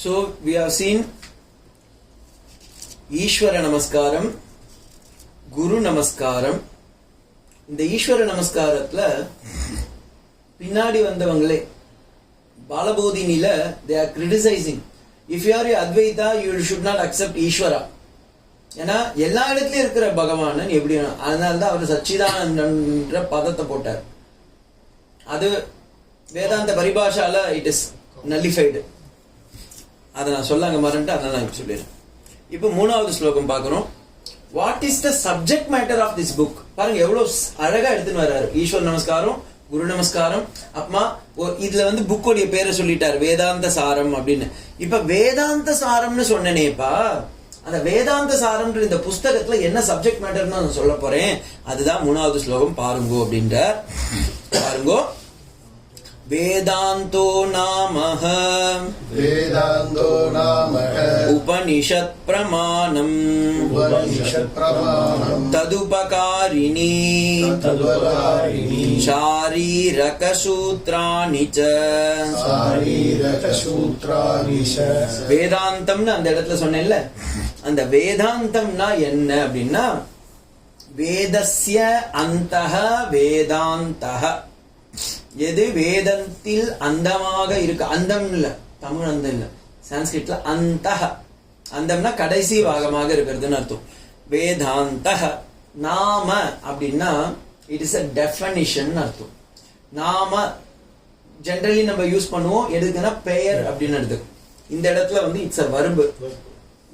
So we have seen ஈஸ்வர நமஸ்காரம், குரு நமஸ்காரம். இந்த ஈஸ்வர நமஸ்காரத்துல பின்னாடி வந்தவங்களே பாலபோதினில they are criticizing, if you are a Advaita you should not accept ஈஸ்வரா. ஏன்னா எல்லா இடத்துலயும் இருக்கிற பகவானன் எப்படி, அதனாலதான் அவர் சச்சிதானந்த பதத்தை போட்டார். அது வேதாந்த பரிபாஷால இட் இஸ் நலிஃபைடு. அதை நான் சொல்லாங்க மறந்துட்டு அதனால நான் சொல்லிடுறேன். இப்போ மூணாவது ஸ்லோகம் பார்க்கிறோம். What is the subject matter of this book? பாருங்க எவ்வளவு அழகா எடுத்துன்னு வர்றாரு. ஈஸ்வர நமஸ்காரம், குரு நமஸ்காரம். அப்புறமா இதுல வந்து புக்கோடைய பேரை சொல்லிட்டாரு, வேதாந்த சாரம் அப்படின்னு. இப்ப வேதாந்த சாரம்னு சொன்னேனேப்பா, அந்த வேதாந்த சாரம்ன்ற இந்த புஸ்தகத்துல என்ன சப்ஜெக்ட் மேட்டர்னு நான் சொல்ல போறேன். அதுதான் மூணாவது ஸ்லோகம். பாருங்கோ அப்படின்ற பாருங்கோ. வேதாந்தோ நாமஹ உபனிஷத் பிரமாணம் ததுபகாரிணி சாரீரக சூத்ராணி ச. வேதாந்தம்னு அந்த இடத்துல சொன்னேன்ல, அந்த வேதாந்தம்னா என்ன அப்படின்னா வேதஸ்ய அந்தஹ வேதாந்தஹ. எது வேதத்தில் அந்தமாக இருக்கு, அந்தம் இல்ல, தமிழ் அந்தம் இல்ல, சான்ஸ்கிரிட்ல அந்தஹ. அந்தம்னா கடைசி பாகமாக இருக்கிறதுன்னு அர்த்தம். வேதாந்தஹ. நாம அப்படின்னா இட் இஸ் அ டெஃபனிஷன் அர்த்தம். நாம ஜெனரலி நம்ம யூஸ் பண்ணுவோம் எதுக்குன்னா பெயர் அப்படின்னு அர்த்தம். இந்த இடத்துல வந்து இட்ஸ் அ வர்பு.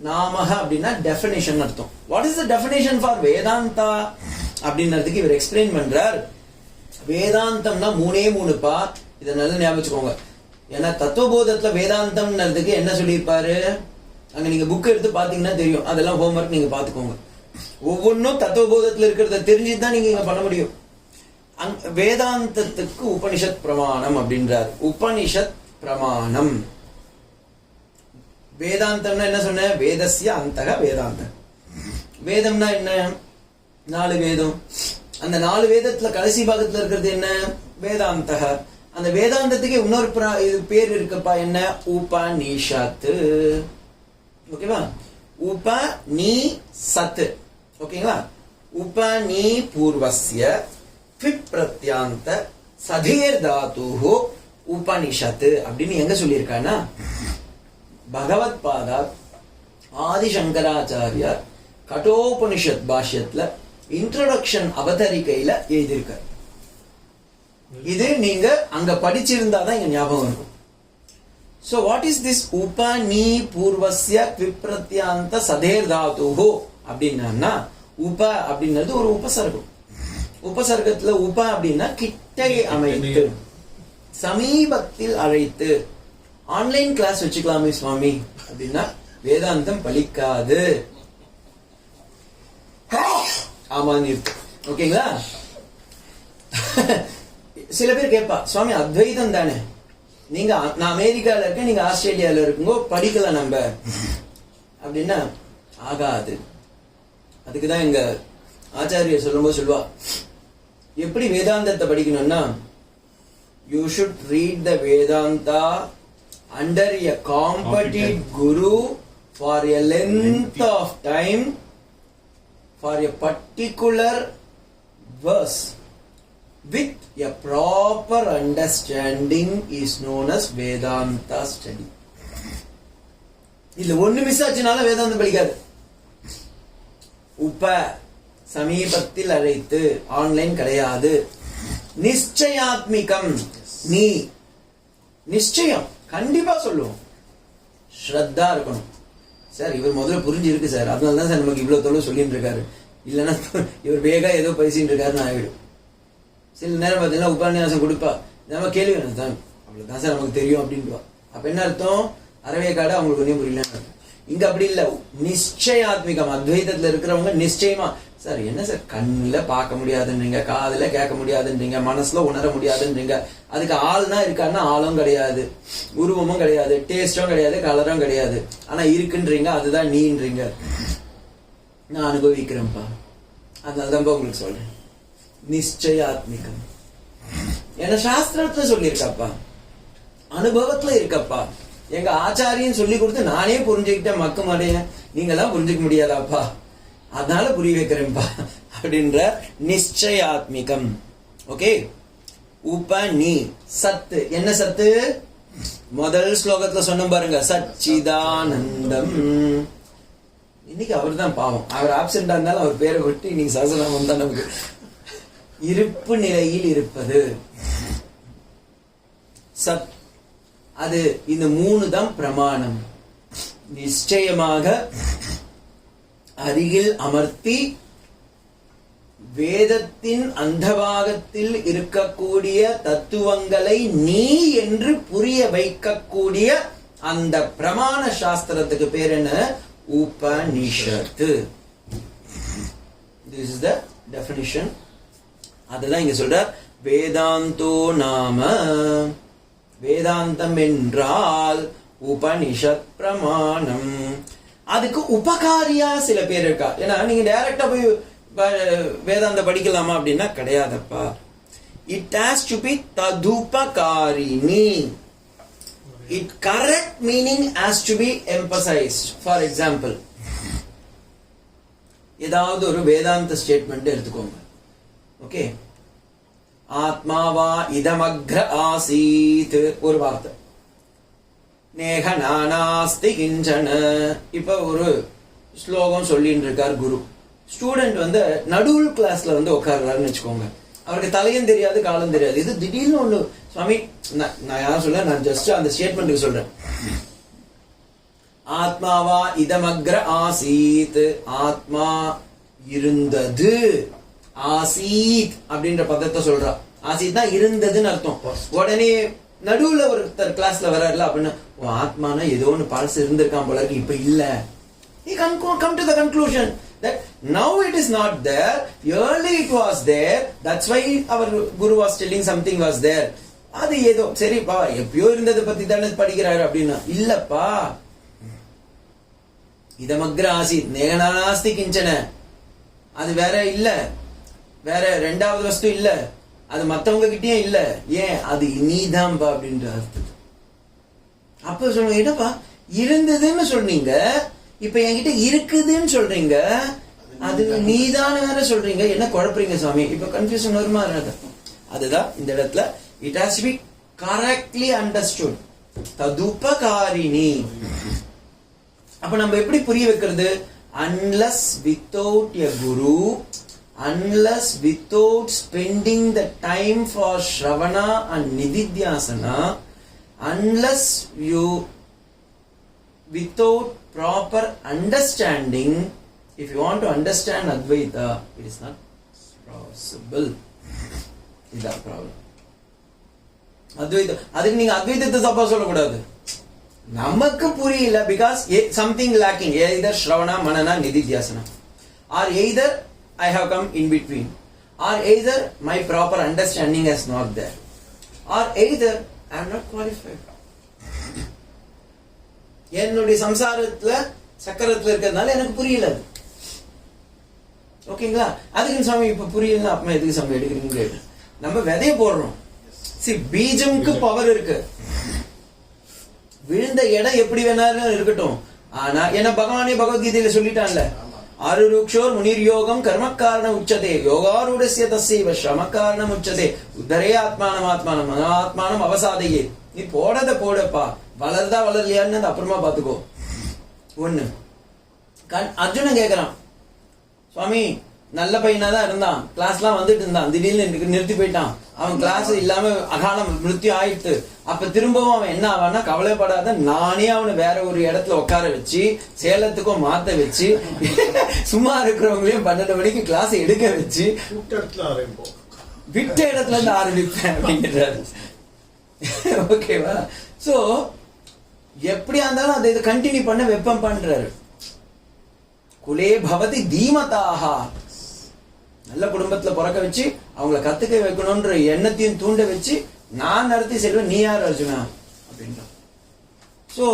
நாமஹ அப்படின்னா டெஃபனிஷன் அர்த்தம். What is the definition for Vedanta அப்படின்றதுக்கு இவர் எக்ஸ்பிளைன் பண்றார். வேதாந்தம்னா மூணே மூணுப்பா, இதை நல்லா ஞாபகம் வச்சுக்கோங்க. ஏன்னா தத்துவபோதத்துல வேதாந்தம்ன்றதுக்கு என்ன சொல்லியிருப்பாரு, அங்க நீங்க புக் எடுத்து பாத்தீங்கன்னா தெரியும். அதெல்லாம் ஹோம்ஒர்க் நீங்க பாத்துக்கோங்க. ஒவ்வொன்றும் தத்துவபோதத்துல இருக்கிறத தெரிஞ்சுதான் நீங்க இங்க பண்ண முடியும். வேதாந்தத்துக்கு உபனிஷத் பிரமாணம் அப்படின்றார். உபனிஷத் பிரமாணம். வேதாந்தம்னா என்ன சொன்ன, வேதஸ்ய அந்தக வேதாந்தம். வேதம்னா என்ன, 4 வேதம். அந்த 4 வேதத்துல கடைசி பாகத்துல இருக்கிறது என்ன, வேதாந்தக. அந்த வேதாந்தத்துக்கு இன்னொரு பேர் இருக்குப்பா, என்ன, உபனிஷத்து. ஓகேவா, உபநிஷத். ஓகேங்களா, உபநீ பூர்வஸ்ய பிரத்யாந்த சதேர் தாதுஹு உபனிஷத்து அப்படின்னு எங்க சொல்லியிருக்கானா, பகவத் பாதா ஆதிசங்கராச்சாரியார் கட்டோபனிஷத் பாஷ்யத்துல இன்ட்ரோடக்ஷன் அவதரிக்கையில எழுதியிருக்கார். இது நீங்க அங்க படிச்சிருந்தாதான் இங்க ஞாபகம் இருக்கும். சோ வாட் இஸ் திஸ் உபநீ பூர்வஸ்ய விப்ரத்யாந்த சதேர் தாதுஹு அப்படின்னா, உப அப்படின்றது ஒரு உபசர்க்கம். உபசர்க்கத்துல உப அப்படின்னா கிட்டே அமைத்து, சமீபத்தில் அழைத்து. ஆன்லைன் கிளாஸ் வச்சுக்கலாமே சுவாமி அப்படின்னா வேதாந்தம் பலிக்காது. ஆமா இருக்கு. ஓகேங்களா, சில பேர் கேட்பா, சுவாமி அத்வைதம் தானே, நீங்க நான் அமெரிக்கால இருக்கேன், நீங்க ஆஸ்திரேலியால இருக்குங்கோ, படிக்கல நம்ம அப்படின்னா ஆகாது. அதுக்குதான் எங்க ஆச்சாரியர் சொல்லும்போது சொல்லுவா, எப்படி வேதாந்தத்தை படிக்கணும்னா, you should read the Vedanta under a competent guru for a length of time for a particular verse with a proper understanding is known as Vedanta study. இல்ல ஒண்ணு மிஸ் ஆச்சுனால வேதாந்தம் படிக்காது. உப சமீபத்தில் அழைத்து, ஆன்லைன் கிடையாது. நிச்சயாத்மிகம், நீ நிச்சயம் கண்டிப்பா சொல்லுவோம். ஸ்ரத்தா இருக்கணும். சார் இவர் முதல்ல புரிஞ்சிருக்கு சார், அதனாலதான் சார் நமக்கு இவ்வளவு தொழில் சொல்லிட்டு இருக்காரு, இல்லைன்னா இவர் வேகா ஏதோ பேசிட்டு இருக்காருன்னு ஆகிடும். சில நேரம் பார்த்தீங்கன்னா உபன்யாசம் கொடுப்பா, நம்ம கேள்வி தான் அவ்வளவுதான் சார் நமக்கு தெரியும் அப்படின்ட்டுவா. அப்ப என்ன அர்த்தம், அறவே காடு அவங்களுக்கு ஒன்றும் புரியலன்னு. இங்க அப்படி இல்ல, நிச்சயாத்மிகம். அத்வைதத்துல இருக்கிறவங்க நிச்சயமா, சார் என்ன சார் கண்ணுல பார்க்க முடியாதுன்றீங்க, காதுல கேட்க முடியாதுன்றீங்க, மனசுல உணர முடியாதுன்றீங்க. அதுக்கு ஆள்னா இருக்காருன்னா ஆளும் கிடையாது, உருவமும் கிடையாது, டேஸ்டும் கிடையாது, கலரும் கிடையாது. ஆனா இருக்குன்றீங்க, அதுதான் நீன்றீங்க. நான் அனுபவிக்கிறேன்ப்பா, அதனாலதான் உங்களுக்கு சொல்றேன் நிச்சயாத்மிகம். ஏன்னா சாஸ்திரத்துல சொல்லியிருக்காப்பா, அனுபவத்துல இருக்கப்பா. எங்க ஆச்சாரியன் சொல்லி கொடுத்து நானே புரிஞ்சுக்கிட்டேன் மக்க மாட்டேன், நீங்க எல்லாம் புரிஞ்சுக்க முடியாதாப்பா, அதனால புரிய வைக்கிறேன்ப்பா அப்படின்ற நிச்சயாத்மிகம். ஓகே. உபநி சத்து, என்ன சத்து? முதல் ஸ்லோகத்துல சொன்ன பாருங்க, சச்சிதானந்தம். இன்னைக்கு அவர் தான் பாவம், அவர் ஆப்சென்டா இருந்தாலும் அவர் பேரை விட்டு இன்னைக்கு சகசநாமம் தான் நமக்கு. இருப்பு நிலையில் இருப்பது சத், அது இந்த 3 தான் பிரமாணம். நிச்சயமாக அருகில் அமர்த்தி வேதத்தின் அந்தபாகத்தில் இருக்கக்கூடிய தத்துவங்களை நீ என்று புரிய வைக்கக்கூடிய அந்த பிரமாண சாஸ்திரத்துக்கு பேர் என்ன? உபனிஷத்து. This is the definition. அதுதான் இங்க சொல்ற வேதாந்தோ நாம. வேதாந்தம் என்றால் உபனிஷத் பிரமாணம். அதுக்கு உபகாரியா சில பேர் இருக்கா. ஏன்னா நீங்க டைரக்டா போய் வேதாந்த படிக்கலாமா அப்படின்னா கிடையாதப்பா. It has to be ததுபகாரிணி. It correct meaning has to be emphasized. For example, ஏதாவது ஒரு வேதாந்த ஸ்டேட்மெண்ட் எடுத்துக்கோங்க. ஓகே, ஆத்மாவா இதமக்ர ஆசீத் ஒரு வார்த்தை, நேக நானாஸ்தி கிஞ்சன. இப்ப ஒரு ஸ்லோகம் சொல்லிட்டு இருக்கார் குரு. ஸ்டூடெண்ட் வந்து நடுவுல் கிளாஸ்ல வந்து உட்கார்றாருன்னு வச்சுக்கோங்க. அவருக்கு தலையும் தெரியாது காலம் தெரியாது. இது திடீர்னு ஒண்ணு, சுவாமி நான் யாரும் சொல்ல, நான் ஜஸ்ட் அந்த ஸ்டேட்மெண்ட்டுக்கு சொல்றேன். ஆத்மாவா இதமக்ர ஆசீத், ஆத்மா இருந்தது. ஆசீத் அப்படின்ற பதத்தை சொல்றா. ஆசீத் தான் இருந்ததுன்னு அர்த்தம். உடனே நடுவுல ஒருத்தர் கிளாஸ்ல வர்றாருல அப்படின்னு, ஆத்மானா ஏதோ ஒண்ணு பழசு இருந்திருக்கான் போல இருக்கு, இப்ப இல்ல. He come to the conclusion that now it is not there, early it was there, that's why our guru was telling something was there. அது ஏதோ சரிப்பா எப்பயோ இருந்ததை பத்தி தானே படிக்கிறாரு அப்படின்னா, இல்லப்பா இதமக்ர ஆசீத் நேகனாஸ்தி கிஞ்சன, அது வேற இல்ல, வேற ரெண்டாவது வஸ்து இல்ல, அது மத்தவங்க கிட்டயும் இல்ல. ஏன்? அது நீதான்பா அப்படின்ற அர்த்தம். அப்ப சொல்லுங்க, என்னப்பா இருந்ததுன்னு சொன்னீங்க, இப்ப என்கிட்ட இருக்குதுன்னு சொல்றீங்க, அது நீதான வேற சொல்றீங்க, என்ன குழப்பறீங்க சுவாமி? இப்ப கன்ஃபியூஷன் வருமா? அதுதான் இந்த இடத்துல it has to be correctly understood. ததுபகாரிணி. அப்ப நம்ம எப்படி புரிய வைக்கிறது? unless without a guru, unless without spending the time for shravana and nididhyasana, unless you without proper understanding, if you want to understand Advaita, it is not possible. Is that problem? Advaita, அதுக்கு நீங்க அத்வைதத்தை தப்பா சொல்லக்கூடாது. நமக்கு புரியல, because something lacking, either shravana manana nididhyasana, or either I have come in between, or either my proper understanding is not there, or either I am not qualified. என்னுடைய சம்சாரத்துல சக்கரத்துல இருக்கிறதுனால எனக்கு புரியல. ஓகேங்களா? அதுக்கு சுவாமி இப்ப புரியல, அப்ப எதுக்கு சுவாமி எடுக்கிறீங்க? நம்ம விதைய போடுறோம். பீஜம்க்கு பவர் இருக்கு. விழுந்த இடம் எப்படி வேணாலும் இருக்கட்டும். ஆனா என்ன பகவானே பகவத்கீதையில சொல்லிட்டான்ல, ஆருருக்ஷோர் முனிர் யோகம் கர்ம காரண உச்சதே யோகாரூடஸ்ய தஸ்யைவ ஸ்ரம காரணம் உச்சதே உத்தரே ஆத்மானம் ஆத்மானம் ஆத்மானம் அவசாதையே. நீ போடத போடப்பா, வளர்தா வளரலையான்னு அப்புறமா பாத்துக்கோ. ஒண்ணு அர்ஜுனன் கேக்குறான், சுவாமி நல்ல பையனா தான் இருந்தான், கிளாஸ்லாம் வந்துட்டு இருந்தான், திடீர்னு நிறுத்தி போயிட்டான், அவன் கிளாஸ் இல்லாம அகாலம் மிருத்யு ஆயிடுத்து, அப்ப திரும்பவும் அவன் என்ன ஆவான்னா, கவலைப்படாத, நானே அவனை வேற ஒரு இடத்துல உட்கார வச்சு சேலத்துக்கும் மாத்த வச்சு சும்மா இருக்கிறவங்களையும் 12 மணிக்கு கிளாஸ் எடுக்க வச்சு விட்ட இடத்துல இருந்து ஆரம்பிப்பேன் அப்படிங்கிறாரு. ஓகேவா? சோ எப்படியா இருந்தாலும் அதை இதை கண்டினியூ பண்ண வெப்பம் பண்றாரு. குலே பவதி தீமதாஹா, நல்ல குடும்பத்துல பிறக்க வச்சு அவங்களை கத்துக்க வைக்கணும்ன்ற எண்ணத்தையும் தூண்ட வச்சு, நான் நடத்தி செல்வேன், நீ யார் அர்ஜுனா அப்படின்ற. சோ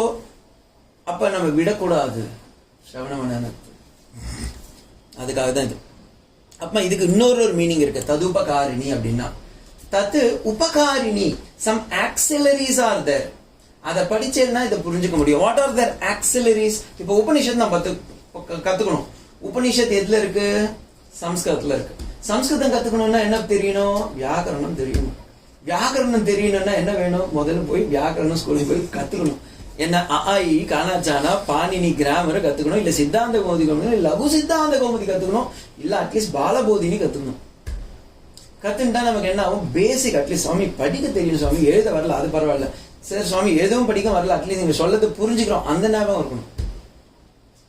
அப்ப நம்ம விடக்கூடாது சிரவண. அதுக்காக தான் இது. அப்ப இதுக்கு இன்னொரு மீனிங் இருக்கு, ததுபகாரிணி அப்படின்னா. தத்து உபகாரிணி, சம் ஆக்சிலரிஸ் ஆர் தேர். அதை படிச்சேன்னா இதை புரிஞ்சுக்க முடியும். What are the auxiliaries? இப்போ உபனிஷத் நம்ம கத்துக்கணும். உபனிஷத் எதுல இருக்கு? சம்ஸ்கிருதத்துல இருக்கு. சம்ஸ்கிருதம் கத்துக்கணும்னா என்ன தெரியணும்? வியாக்கரணம் தெரியணும். வியாக்கரணம் தெரியணும்னா என்ன வேணும்? முதல்ல போய் வியாக்கரணம் ஸ்கூலுக்கு போய் கத்துக்கணும். என்ன அஇ காணாச்சானா பாணினி கிராமரை கத்துக்கணும், இல்ல சித்தாந்த கோமதி கத்துக்கணும், இல்ல லகு சித்தாந்த கோமதி கத்துக்கணும், இல்ல அட்லீஸ்ட் பாலபோதினி கத்துக்கணும். கத்துக்கிட்டா நமக்கு என்ன ஆகும்? பேசிக் அட்லீஸ்ட் சுவாமி படிக்க தெரியும், சுவாமி எழுத வரல அது பரவாயில்ல, சரி சுவாமி எதுவும் படிக்க வரல, அட்லீஸ்ட் நீங்க சொல்லது புரிஞ்சுக்கிறோம் அந்த ஞாபகம் இருக்கணும்.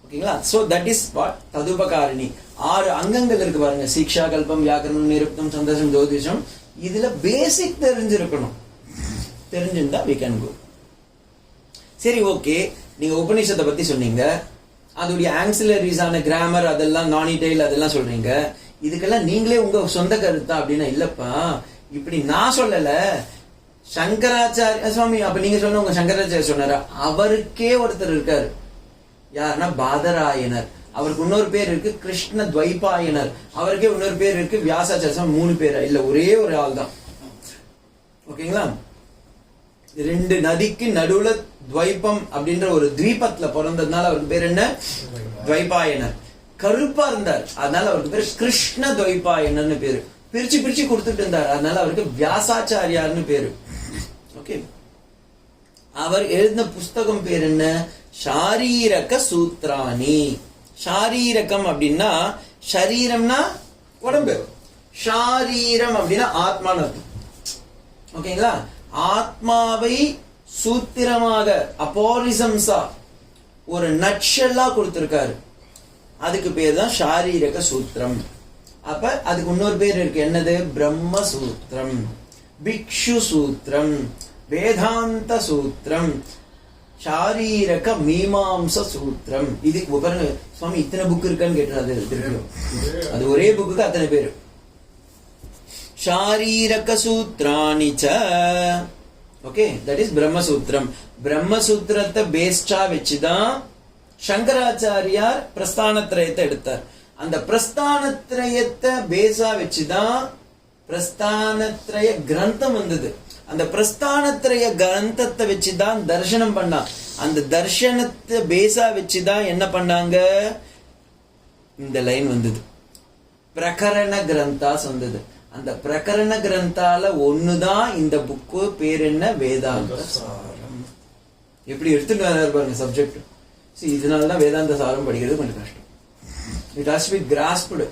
ஓகேங்களா? சோ தட் இஸ் வாட் ததுபகாரிணி. 6 அங்கங்கள் இருக்கு பாருங்க. சிக்ஷா, கல்பம், வியாக்கரணம், நிருப்தம், சந்தோஷம், ஜோதிஷம். இதுல பேசிக் தெரிஞ்சிருக்கணும். தெரிஞ்சிருந்தா we can go. சரி, ஓகே. நீங்க உபநிஷத்தை பத்தி சொன்னீங்க, அதோடைய ஆக்சிலரிஸான கிராமர் அதெல்லாம் நானிடைல் அதெல்லாம் சொல்றீங்க. இதுக்கெல்லாம் நீங்களே உங்க சொந்த கருத்தா அப்படின்னா? இல்லப்பா, இப்படி நான் சொல்லல, சங்கராச்சாரிய சுவாமி. அப்ப நீங்க சொன்ன உங்க சங்கராச்சாரிய சொன்னாரா? அவருக்கே ஒருத்தர் இருக்காரு. யாருன்னா பாதராயனர். அவருக்கு இன்னொரு பேர் இருக்கு கிருஷ்ண துவைபாயனர். அவருக்கே இன்னொரு பேர் இருக்கு வியாசாச்சாரம். 3 பேரா? இல்ல, ஒரே ஒரு ஆள் தான். ஓகேங்களா? 2 நதிக்கு நடுவுல துவைபம் அப்படின்ற ஒரு துவீபத்துல பிறந்ததுனால அவருக்கு பேர் என்ன? துவைபாயனர். கருப்பா இருந்தார், அதனால அவருக்கு பேர் கிருஷ்ண துவைபாயனர்னு பேரு. பிரிச்சு பிரிச்சு கொடுத்துட்டு இருந்தார், அதனால அவருக்கு வியாசாச்சாரியார்னு பேரு. ஓகே. அவர் எழுதின புஸ்தகம் பேர் என்ன? ஷாரீரக சூத்ராணி. ஷாரீரகம் அப்படின்னா ஷரீரம்னா உடம்பு, ஷாரீரம் அப்படின்னா ஆத்மான அர்த்தம். ஓகேங்களா? ஆத்மாவை சூத்திரமாக அபாரிசம்ஸா ஒரு நட்ஷெல்லா கொடுத்திருக்காரு. அதுக்கு பேர் தான் ஷாரீரக சூத்திரம். அப்ப அதுக்கு இன்னொரு பேர் இருக்கு. என்னது? பிரம்ம சூத்திரம், பிக்ஷு சூத்திரம், வேதாந்த சூத்திரம், ஷாரீரக மீமாம்ச சூத்திரம். இது பாருங்க சுவாமி, இத்தனை புக் இருக்கான்னு கேட்டாரு. அது ஒரே புக்கு அத்தனை பேரு. ஷாரீரக சூத்ராணிச்ச. ஓகே, தட் இஸ் பிரம்மசூத்திரம். பிரம்மசூத்திரத்தை பேஸ்டா வச்சுதான் சங்கராச்சாரியார் பிரஸ்தானத்ரயத்தை எடுத்தார். அந்த பிரஸ்தானத்ரயத்தை பேஸா வச்சுதான் பிரஸ்தானத்ரய கிரந்தம் வந்தது. அந்த பிரஸ்தானத்ரய கிரந்தத்தை வச்சுதான் தர்சனம் பண்ணா. அந்த தர்சனத்தை பேஸா வச்சுதான் என்ன பண்ணாங்க? இந்த லைன் வந்தது, பிரகரண கிரந்தாஸ் வந்தது. அந்த பிரகரண கிரந்தால ஒண்ணுதான் இந்த புக்கு பேர் என்ன? வேதாந்த சாரம். எப்படி எடுத்துட்டு வர பாருங்க சப்ஜெக்ட். இதனாலதான் வேதாந்த சாரம் படிக்கிறது கொஞ்சம் கஷ்டம். It has to be grasped.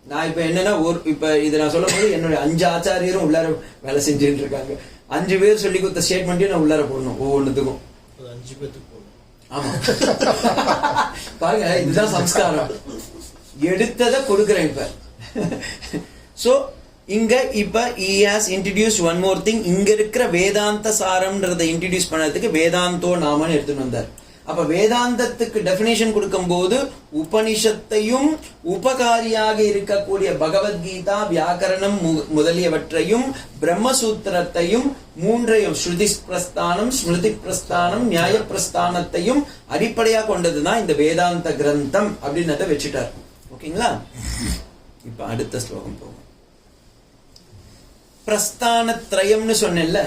நான் இப்ப என்னன்னா, இப்ப இதை நான் சொல்லும் போது என்னுடைய 5 ஆச்சாரியரும் உள்ளார வேலை செஞ்சுட்டு இருக்காங்க. 5 பேர் சொல்லி கொடுத்த ஸ்டேட்மெண்ட்டையும் நான் உள்ளார போடணும் ஒவ்வொன்றுத்துக்கும். 5 பேருக்கு போடணும். ஆமா, பாருங்க, இதுதான் சம்ஸ்காரம். எடுத்ததை கொடுக்குறேன் இப்ப. சோ இங்க இப்ப he has introduced one more thing. இங்க இருக்கிற வேதாந்த சாரம்ன்றதை இன்ட்ரோடியூஸ் பண்ணதுக்கு வேதாந்தோ நாமன்னு எடுத்துட்டு வந்தார். அப்ப வேதாந்தத்துக்கு டெபினேஷன் கொடுக்கும் போது உபனிஷத்தையும் உபகாரியாக இருக்கக்கூடிய பகவத்கீதா, வியாக்கரணம் முதலியவற்றையும் பிரம்மசூத்திரத்தையும் 3ஐயும் ஸ்ருதி பிரஸ்தானம், ஸ்மிருதி பிரஸ்தானம், நியாய பிரஸ்தானத்தையும் அடிப்படையாக கொண்டதுதான் இந்த வேதாந்த கிரந்தம் அப்படின்னு வச்சுட்டார். ஓகேங்களா? இப்ப அடுத்த ஸ்லோகம் போகும். பிரஸ்தானத்ரயம்னு சொன்னேன்ல,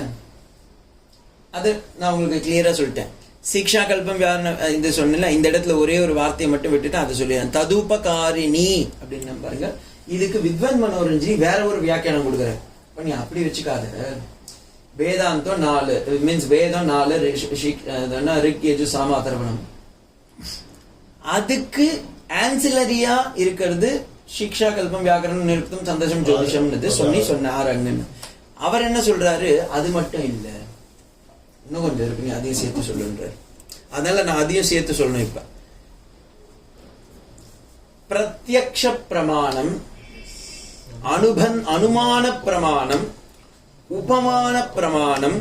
அது நான் உங்களுக்கு கிளியரா சொல்லிட்டேன். சிக்ஷா, கல்பம், இந்த சொன்ன இந்த இடத்துல ஒரே ஒரு வார்த்தையை மட்டும் விட்டுட்டு அதை சொல்லிடுறேன். ததுபகாரிணி அப்படின்னு பாருங்க. இதுக்கு வித்வன் மனோரஞ்சி வேற ஒரு வியாக்கியானம் கொடுக்குறேன். நீ அப்படி வச்சுக்காத. வேதாந்தம் 4 மீன்ஸ் வேதம் 4, ரிக், யஜு, சாம, அதர்வணம். அதுக்கு ஆன்சிலரியா இருக்கிறது சிக்ஷா, கல்பம், வியாக்கரணம், நிருப்தம், சந்தோஷம், ஜோதிஷம்னு சொன்ன 6 அங்கன்னு. அவர் என்ன சொல்றாரு? அது மட்டும் இல்ல, இன்னும் கொஞ்சம் இருக்கு, நீ அதையும் சேர்த்து சொல்லுன்றார். அதனால நான் அதையும் சேர்த்து சொல்லணும். இப்ப பிரத்யக்ஷ பிரமாணம், அனுமான பிரமாணம், உபமான பிரமாணம்,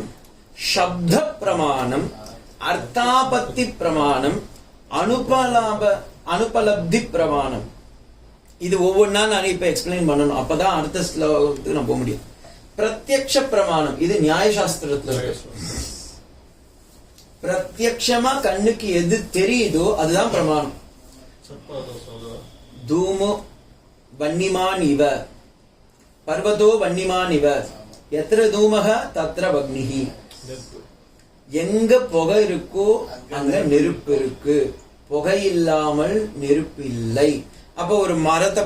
சப்த பிரமாணம், அர்த்தாபத்தி பிரமாணம், அனுபலப்தி பிரமாணம். இது ஒவ்வொன்றா நான் இப்ப எக்ஸ்பிளைன் பண்ணணும். அப்பதான் அடுத்த ஸ்லோகத்துக்கு நான் போக முடியும். பிரத்யக்ஷ பிரமாணம் இது நியாயசாஸ்திரத்துல இருக்கு. பிரத்யக்ஷமா கண்ணுக்கு எது தெரியுதோ அதுதான் பிரமாணம். தூமோ வன்னிமான் இவ, பர்வதோ வன்னிமான் இவ, எத்திர தூமக தத்திர வக்னிஹி. எங்க புகை இருக்கோ அங்க நெருப்பு இருக்கு, புகை இல்லாமல் நெருப்பு இல்லை. அப்ப ஒரு மரத்தை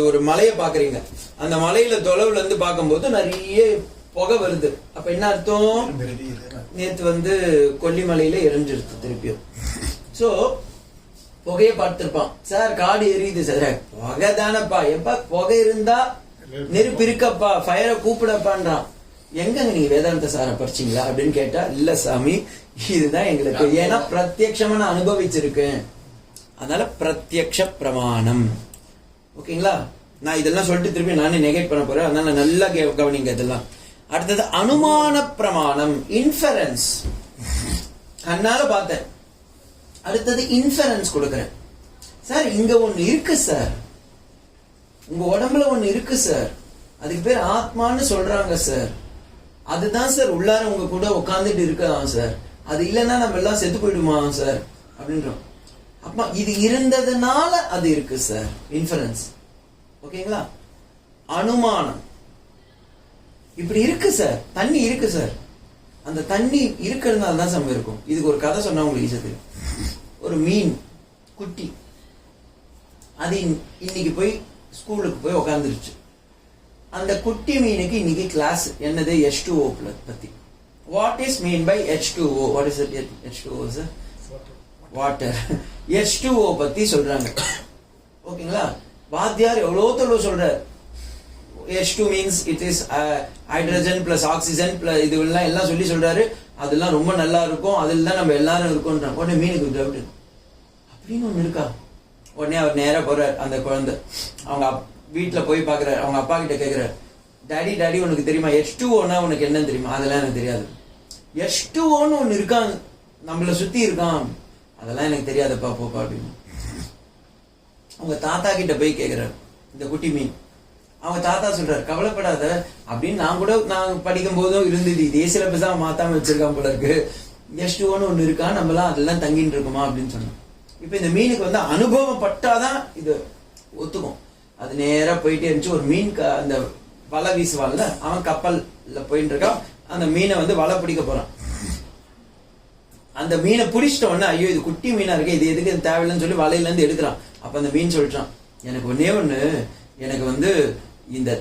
ஒரு மலையை பாக்குறீங்க, அந்த மலையில தொலைவுல இருந்து பார்க்கும்போது நிறைய புகை வருது. அப்ப என்ன அர்த்தம்? நேத்து கொல்லிமலையில எரிஞ்சிருச்சு திருப்பியும். சோ புகையை பார்த்திருப்பான், சார் காடு எரியுது சார், புகை தானப்பா, எப்ப புகை இருந்தா நெருப்பு இருக்கப்பா, ஃபயரை கூப்பிடப்பான்றான். எங்க நீங்க வேதாந்த சாரை படிச்சீங்களா அப்படின்னு கேட்டா, இல்ல சாமி இதுதான் எங்களுக்கு, ஏன்னா பிரத்யட்சமா நான் அனுபவிச்சிருக்கேன், அதனால பிரத்யக்ஷ பிரமாணம். ஓகேங்களா? நான் இதெல்லாம் சொல்லிட்டு திருப்பி நானே நெகேட் பண்ண போறேன், அதனால நல்லா கவனிங்க இதெல்லாம். அடுத்தது அனுமான பிரமாணம், இன்ஃபரன்ஸ். கண்ணால பார்த்தேன். அடுத்தது இன்ஃபரன்ஸ் கொடுக்கறேன். சார் இங்க ஒண்ணு இருக்கு சார், உங்க உடம்புல ஒண்ணு இருக்கு சார், அதுக்கு பேர் ஆத்மான்னு சொல்றாங்க சார், அதுதான் சார் உள்ளார உங்க கூட உட்காந்துட்டு இருக்கலாம் சார், அது இல்லைன்னா நம்ம எல்லாம் செத்து போயிடுமா சார் அப்படின்றோம். அப்ப இது இருந்ததுனால அது இருக்கு சார், இன்ஃபரன்ஸ். ஓகேங்களா? அனுமானம், இப்படி இருக்கு சார், தண்ணி இருக்கு சார், அந்த தண்ணி இருக்கிறதுனால தான் சமம் இருக்கும். இதுக்கு ஒரு கதை சொன்னா உங்களுக்கு ஈஸியா தெரியும். ஒரு மீன் குட்டி, அது இன்னைக்கு போய் ஸ்கூலுக்கு போய் உட்காந்துருச்சு. அந்த குட்டி மீனுக்கு இன்னைக்கு கிளாஸ் என்னது? H2O பத்தி. What is mean by H2O? What is it? H2O is water. H2O பத்தி சொல்றாங்க. ஓகேங்களா? வாத்தியார் எவ்வளவு தொழில் சொல்றாரு. H2 means it is hydrogen plus oxygen plus இது எல்லாம் சொல்லி சொல்றாரு. அதெல்லாம் ரொம்ப நல்லா இருக்கும், அதில் தான் நம்ம எல்லாரும் இருக்கோம். உடனே மீனுக்கு டவுட், அப்படின்னு ஒண்ணு இருக்கா? உடனே அவர் நேரா போறாரு. அந்த குழந்தை அவங்க வீட்டுல போய் பாக்குறாரு. அவங்க அப்பா கிட்ட கேக்குறாரு, டாடி டாடி உனக்கு தெரியுமா H2Oனா உனக்கு என்னன்னு தெரியுமா? அதெல்லாம் எனக்கு தெரியாது. H2Oன்னு ஒண்ணு இருக்காங்க, நம்மள சுத்தி இருக்கான், அதெல்லாம் எனக்கு தெரியாதப்பா போப்பா அப்படின்னு. அவங்க தாத்தா கிட்ட போய் கேக்குறாரு இந்த குட்டி மீன். அவங்க தாத்தா சொல்றாரு, கவலைப்படாத அப்படின்னு. நான் படிக்கும் போதும் இருந்தது, இதே சிலபஸ் தான் மாத்தாம வச்சிருக்கான் போல இருக்கு. H2Oன்னு ஒண்ணு இருக்கா, நம்மளாம் அதெல்லாம் தங்கிட்டு இருக்குமா அப்படின்னு சொன்னோம். இப்ப இந்த மீனுக்கு அனுபவம் பட்டாதான் இது ஒத்துக்கும். அது நேரா போயிட்டே இருந்துச்சு. ஒரு மீன் அந்த வலை வீசுவான்ல, அவன் கப்பல்ல போயிட்டு இருக்கான். அந்த மீனை வலை பிடிக்க போறான். அந்த மீனை பிடிச்சிட்ட உடனே, ஐயோ இது குட்டி மீனா இருக்கு, இது எதுக்கு தேவையில்லைன்னு சொல்லி வலையில இருந்து எடுக்கிறான். அப்ப அந்த மீன் சொல்றான், எனக்கு ஒன்னே ஒண்ணு, எனக்கு இந்த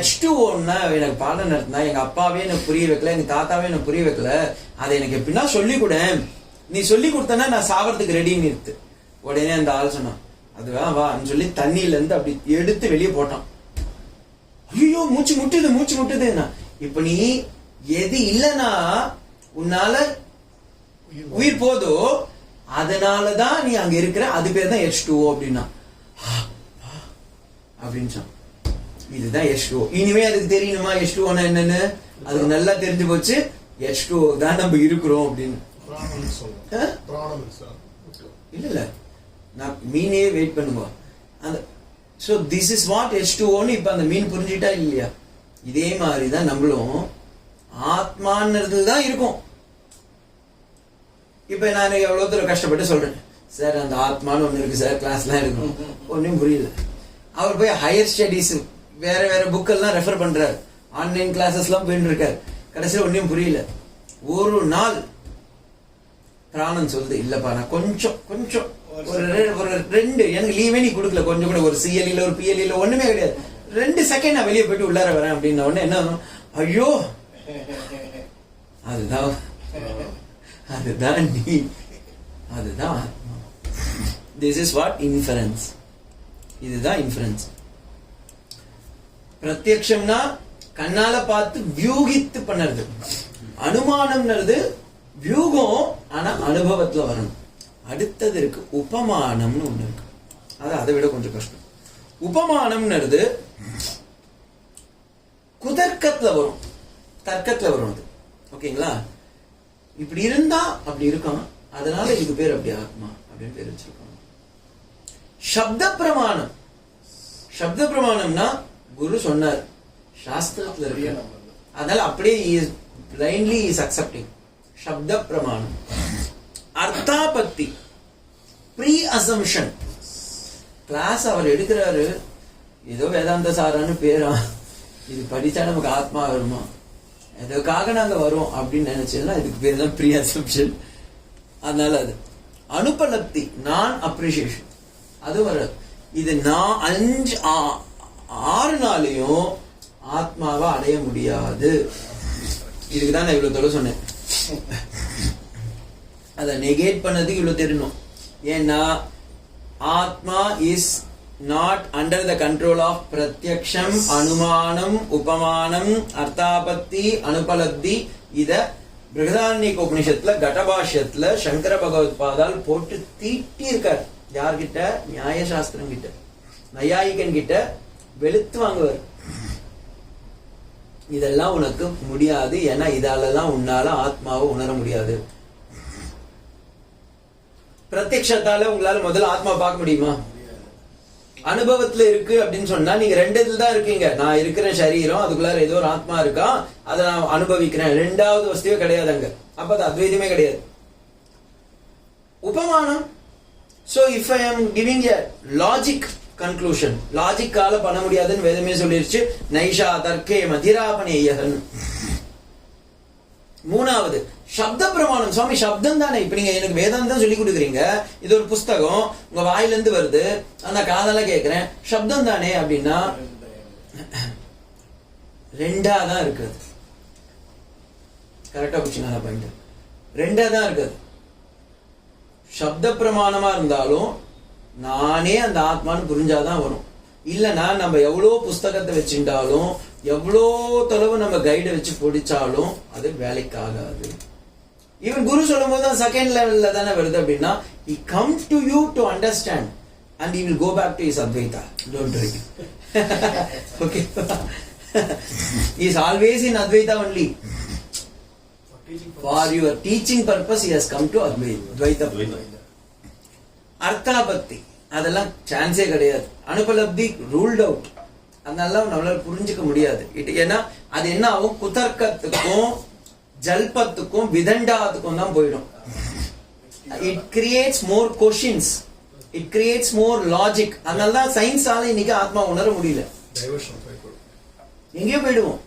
H2Oன்னா எனக்கு பாடம் நடத்தினா எங்க அப்பாவே எனக்கு புரிய வைக்கல, எங்க தாத்தாவே எனக்கு புரிய வைக்கல, அதை எனக்கு எப்படின்னா சொல்லி கொடு, நீ சொல்லி கொடுத்தனா நான் சாவறதுக்கு ரெடின்னு இருக்கு. உடனே அந்த ஆள் சொன்னான், அதுவா வான்னு சொல்லி தண்ணியில இருந்து அப்படி எடுத்து வெளியே போட்டான். ஐயோ மூச்சு முட்டுதுன்னா, இப்ப நீ எது இல்லைன்னா உன்னால உயிர் போதோ அதனாலதான் நீ அங்க இருக்கிற, அது பேர் தான் H2O அப்படின்னா அப்படின்னு சொன்ன. இதுதான் H2O. இனிமே அதுக்கு தெரியணுமா H2Oனா என்னன்னு? அதுக்கு நல்லா தெரிஞ்சு போச்சு, H2O தான் நம்ம இருக்கிறோம் அப்படின்னு. இல்ல நான் மீனே வெயிட் பண்ணுவோம். அந்த சோ திஸ் இஸ் வாட் H2Oன்னு இப்ப அந்த மீன் புரிஞ்சுட்டா இல்லையா? இதே மாதிரிதான் நம்மளும் ஆத்மான்றது தான் இருக்கும். இப்ப நான் எவ்வளவு தூரம் கஷ்டப்பட்டு சொல்றேன், சார் அந்த ஆத்மான்னு ஒண்ணு இருக்கு சார், கிளாஸ்லாம் எடுக்கணும், ஒன்னும் புரியல. அவர் போய் ஹையர் ஸ்டடீஸ் வேற வேற புக் எல்லாம் ரெஃபர் பண்றாரு, ஆன்லைன் கிளாஸஸ் எல்லாம் போயிட்டு இருக்காரு. கடைசியில் ஒன்னும் புரியல. ஒரு நாள் பிராணன் சொல்லுது, இல்லப்பா நான் கொஞ்சம் ஒரு 2 எனக்கு லீவே நீ கொடுக்கல, கொஞ்சம் கூட ஒரு CLE ஒரு PLE ஒண்ணுமே கிடையாது, 2 செகண்ட் நான் வெளியே போயிட்டு உள்ளார வரேன் அப்படின்ன உடனே என்ன, ஐயோ அதுதான் நீ, அதுதான் திஸ் இஸ் வாட் இன்ஃபரன்ஸ். இதுதான் இன்ஃபரன்ஸ். பிரத்யக்ஷம்னா கண்ணால பார்த்து வியூகித்து பண்ணறது. அனுமானம்ன்றது வியூகம், ஆனா அனுபவத்துல வரணும். அடுத்தது இருக்கு உபமானம்னு ஒண்ணு இருக்கு, அதை விட கொஞ்சம் கஷ்டம். உபமானம்ன்றது குதர்க்கத்துல வரும், தர்க்கத்துல வரும் அது. ஓகேங்களா? இப்படி இருந்தா அப்படி இருக்கான், அதனால இது பேர் அப்படி ஆத்மா அப்படின்னு பேர் வச்சிருக்காங்க. சப்த பிரமாணம். சப்த பிரமாணம்னா குரு சொன்னார், சாஸ்திரத்துல இருக்கு, அதனால அப்படியே blindly is accepting. சப்த பிரமாணம். அர்த்தாபத்தி, ப்ரீ அசம்ஷன். கிளாஸ் அவர் எடுக்கிறாரு, ஏதோ வேதாந்த சாரான்னு பேரா, இது படிச்சா நமக்கு ஆத்மா வருமா, அதுக்காக நாங்க வரோம் அப்படின்னு நினைச்சோம்னா இதுக்கு பேர் தான் ப்ரீ அசம்ப்ஷன். அதனால அது அனுபலப்தி, நான் அப்ரிசியேஷன், அது வராது. இது நான் 6 நாளையும் ஆத்மாவை அடைய முடியாது. இதுக்குதான் நான் இவ்வளவு தொலை சொன்னேன். அதை நெகேட் பண்ணதுக்கு இவ்வளவு தெரியணும். ஏன்னா ஆத்மா is not under the control of pratyaksham, anumanam, upamanam, arthapatti, anupalabdi. இத பிருஹதாரண்யக உபனிஷத்துல கடபாஷ்யத்துல சங்கர பகவத் பாதால் போட்டு தீட்டி இருக்கார். யார்கிட்ட? நியாய சாஸ்திரம் கிட்ட, நையாயிகன் கிட்ட வெளுத்து வாங்குவார். இதெல்லாம் உனக்கு முடியாது, ஏன்னா இதாலதான் உன்னால ஆத்மாவை உணர முடியாது. பிரத்யக்ஷத்தால உங்களால முதல்ல ஆத்மா பார்க்க முடியுமா? அனுபவத்துல இருக்கு அப்படின்னு சொன்னா நீங்க 2 இதுல தான் இருக்கீங்க. நான் இருக்கிற சரீரம், அதுக்குள்ளார ஏதோ ஒரு ஆத்மா இருக்கா, அதை நான் அனுபவிக்கிறேன். 2வது வஸ்துவே கிடையாது அங்க. அப்ப அது அத்வைதமே கிடையாது. உபமானம். So if I am giving a logic conclusion, லாஜிக்கால பண்ண முடியாதுன்னு வேதமே சொல்லிருச்சு. நைஷா தர்க்கே மதிராபணேயன். 3வது சப்த பிரமாணம். சுவாமி சப்தம் தானே. இப்ப நீங்க எனக்கு வேதாந்தம் சொல்லி கொடுக்குறீங்க, இது ஒரு புஸ்தகம் உங்க வாயில இருந்து வருது, அந்த காதால கேட்கிறேன், சப்தம் தானே அப்படின்னா 2ஆ தான் இருக்குது. கரெக்டா புடிச்சுங்க பாயிண்ட். 2ஆ தான் இருக்குது. சப்த பிரமாணமா இருந்தாலும் நானே அந்த ஆத்மான்னு புரிஞ்சாதான் வரும். இல்லைன்னா நம்ம எவ்வளோ புஸ்தகத்தை வச்சுட்டாலும் எவ்வளோ தொலைவு நம்ம கைடை வச்சு பிடிச்சாலும் அது வேலைக்கு ஆகாது. ஈவன் குரு சொல்லும் போது தான் செகண்ட் லெவல்ல தானே வருது. அப்படின்னா he comes to you to understand and he will go back to his Advaita. Don't worry. Okay. He is always in Advaita only. For your teaching purpose he has come to Advaita. அர்த்தாபத்தி அதெல்லாம் சான்ஸே கிடையாது. அனுபலப்தி ruled out. அதனால நம்மளால புரிஞ்சுக்க முடியாது. ஏன்னா அது என்ன ஆகும்? குதர்க்கத்துக்கும் ஜல்பத்துக்கும் விதண்டாத்துக்கும் தான் போயிடும். It creates more questions, it creates more logic. அதனால தான் சயின்ஸால இன்னைக்கு ஆத்மா உணர முடியல. எங்கேயோ போயிடுவோம்.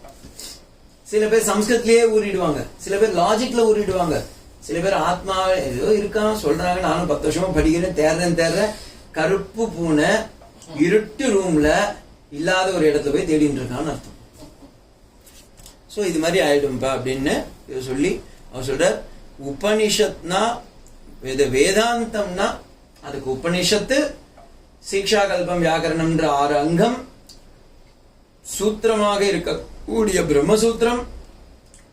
சில பேர் சம்ஸ்கிருத்லயே ஊறிடுவாங்க, சில பேர் லாஜிக்ல ஊறிடுவாங்க, சில பேர் ஆத்மா ஏதோ இருக்கான் சொல்றாங்க. நானும் 10 வருஷமா படிக்கிறேன், தேடுறேன். கருப்பு பூனை இருட்டு ரூம்ல இல்லாத ஒரு இடத்துல போய் தேடிட்டு இருக்கான்னு அர்த்தம். சோ இது மாதிரி ஆயிடும்பா அப்படின்னு சொல்லி அவர் சொல்றார். உபனிஷத்னா வேதாந்தம்னா அதுக்கு உபனிஷத்து, சீக்ஷா கல்பம், வியாக்கரணம்ன்ற 6 அங்கம், சூத்திரமாக இருக்கக்கூடிய பிரம்மசூத்திரம்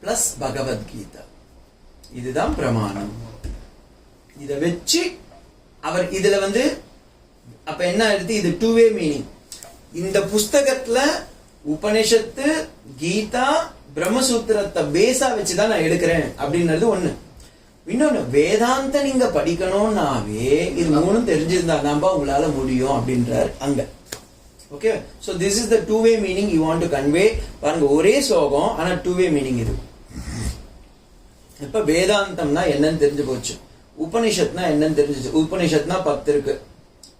பிளஸ் பகவத்கீதா, இதுதான் பிரமாணம். இத வச்சு அவர் இதுல அப்ப என்ன எடுத்து இது 2-way மீனிங். இந்த புஸ்தகத்துல உபனிஷத்து, கீதா, பிரம்மசூத்திரத்தை பேஸா வச்சுதான் நான் எடுக்கிறேன் அப்படின்றது ஒண்ணு. இன்னொன்னு, வேதாந்த நீங்க படிக்கணும்னாவே இது 3 தெரிஞ்சிருந்தா தான்பா உங்களால முடியும் அப்படின்றார் அங்க. Okay, so this is the 2-way meaning you want to convey. பாருங்க, ஒரே ஸ்லோகம் ஆனா 2-way மீனிங் இது. இப்ப வேதாந்தம்னா என்னன்னு தெரிஞ்சு போச்சு, உபனிஷத்னா என்னன்னு தெரிஞ்சிச்சு. உபனிஷத்னா 10 இருக்கு,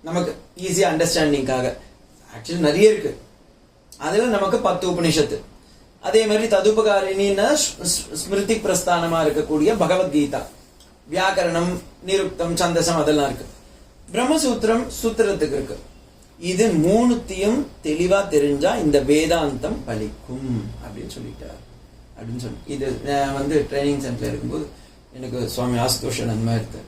நமக்கு ஈஸியா அண்டர்ஸ்டாண்டிங்காக. ஆக்சுவலி நிறைய இருக்கு, அதுல நமக்கு 10 உபனிஷத்து. அதே மாதிரி ததுபகாரிணின்னா ஸ்மிருதி பிரஸ்தானமா இருக்கக்கூடிய பகவத்கீதா, வியாக்கரணம், நிருக்தம், சந்தசம் அதெல்லாம் இருக்கு. பிரம்மசூத்திரம் சூத்திரத்துக்கு இருக்கு. இது 3த்தையும் தெளிவா தெரிஞ்சா இந்த வேதாந்தம் பலிக்கும் அப்படின்னு சொல்லிட்டார். அப்படின்னு சொல்லி இது ட்ரைனிங் சென்டர்ல இருக்கும்போது எனக்கு சுவாமி ஆசுதோஷன் அந்த மாதிரி இருக்கு.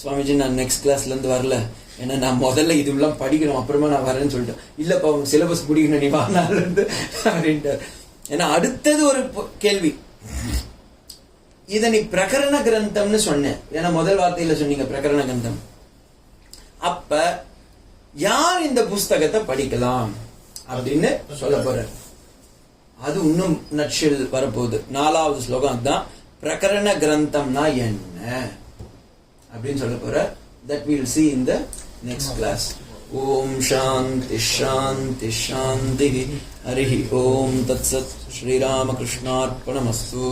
சுவாமிஜி நான் நெக்ஸ்ட் கிளாஸ்ல இருந்து வரல, ஏன்னா நான் முதல்ல இதுலாம் படிக்கணும், அப்புறமா நான் வரேன்னு சொல்லிட்டேன். இல்லப்பா உங்க சிலபஸ் முடிக்கணும், நீ வானால இருந்து அப்படின்ட்டார். ஏன்னா அடுத்தது ஒரு கேள்வி, இத நீ பிரகரண கிரந்தம்னு சொன்னேன், ஏன்னா முதல் வார்த்தையில சொன்னீங்க பிரகரண கிரந்தம். அப்ப யார் இந்த புஸ்தகத்தை படிக்கலாம் அப்படின்னு சொல்ல போற. அது இன்னும் நட்ஷில் வரப்போகுது. 4வது ஸ்லோகம் அதுதான். பிரகரண கிரந்தம்னா என்ன அப்படின்னு சொல்ல போற. That we will see in the next class. Om Shanti Shanti Shanti. Harihi Om Tat Sat. Shri Ramakrishna Arpanamastu.